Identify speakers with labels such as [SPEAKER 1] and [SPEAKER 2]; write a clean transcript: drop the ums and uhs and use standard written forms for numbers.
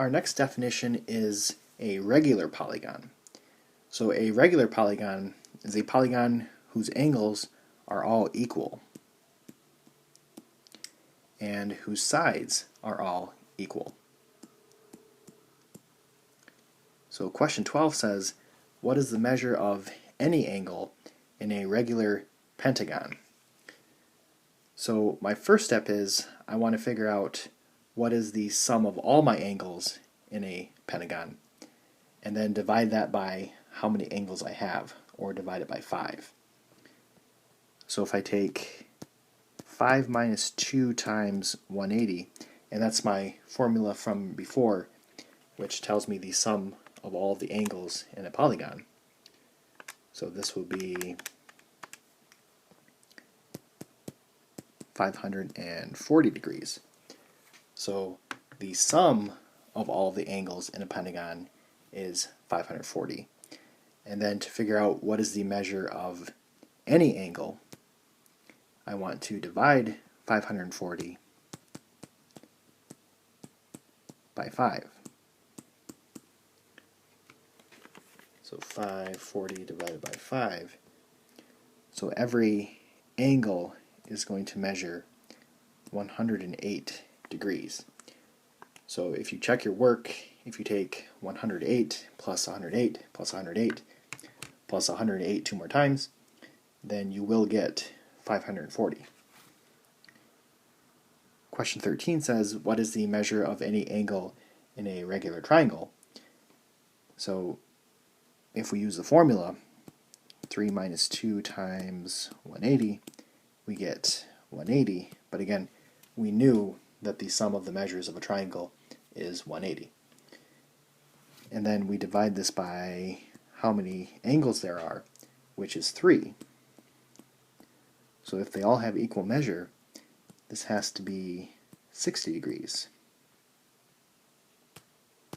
[SPEAKER 1] Our next definition is a regular polygon. So a regular polygon is a polygon whose angles are all equal and whose sides are all equal. So question 12 says, what is the measure of any angle in a regular pentagon? So my first step is I want to figure out what is the sum of all my angles in a pentagon, and then divide that by how many angles I have, or divide it by 5. So if I take 5 minus 2 times 180, and that's my formula from before, which tells me the sum of all the angles in a polygon. So this will be 540 degrees. So the sum of all the angles in a pentagon is 540. And then to figure out what is the measure of any angle, I want to divide 540 by 5. So 540 divided by 5. So every angle is going to measure 108 degrees. So if you check your work, if you take 108 plus 108 plus 108 plus 108 two more times, then you will get 540. Question 13 says, what is the measure of any angle in a regular triangle? So if we use the formula, 3 minus 2 times 180, we get 180, but again, we knew that the sum of the measures of a triangle is 180. And then we divide this by how many angles there are, which is 3. So if they all have equal measure, this has to be 60 degrees.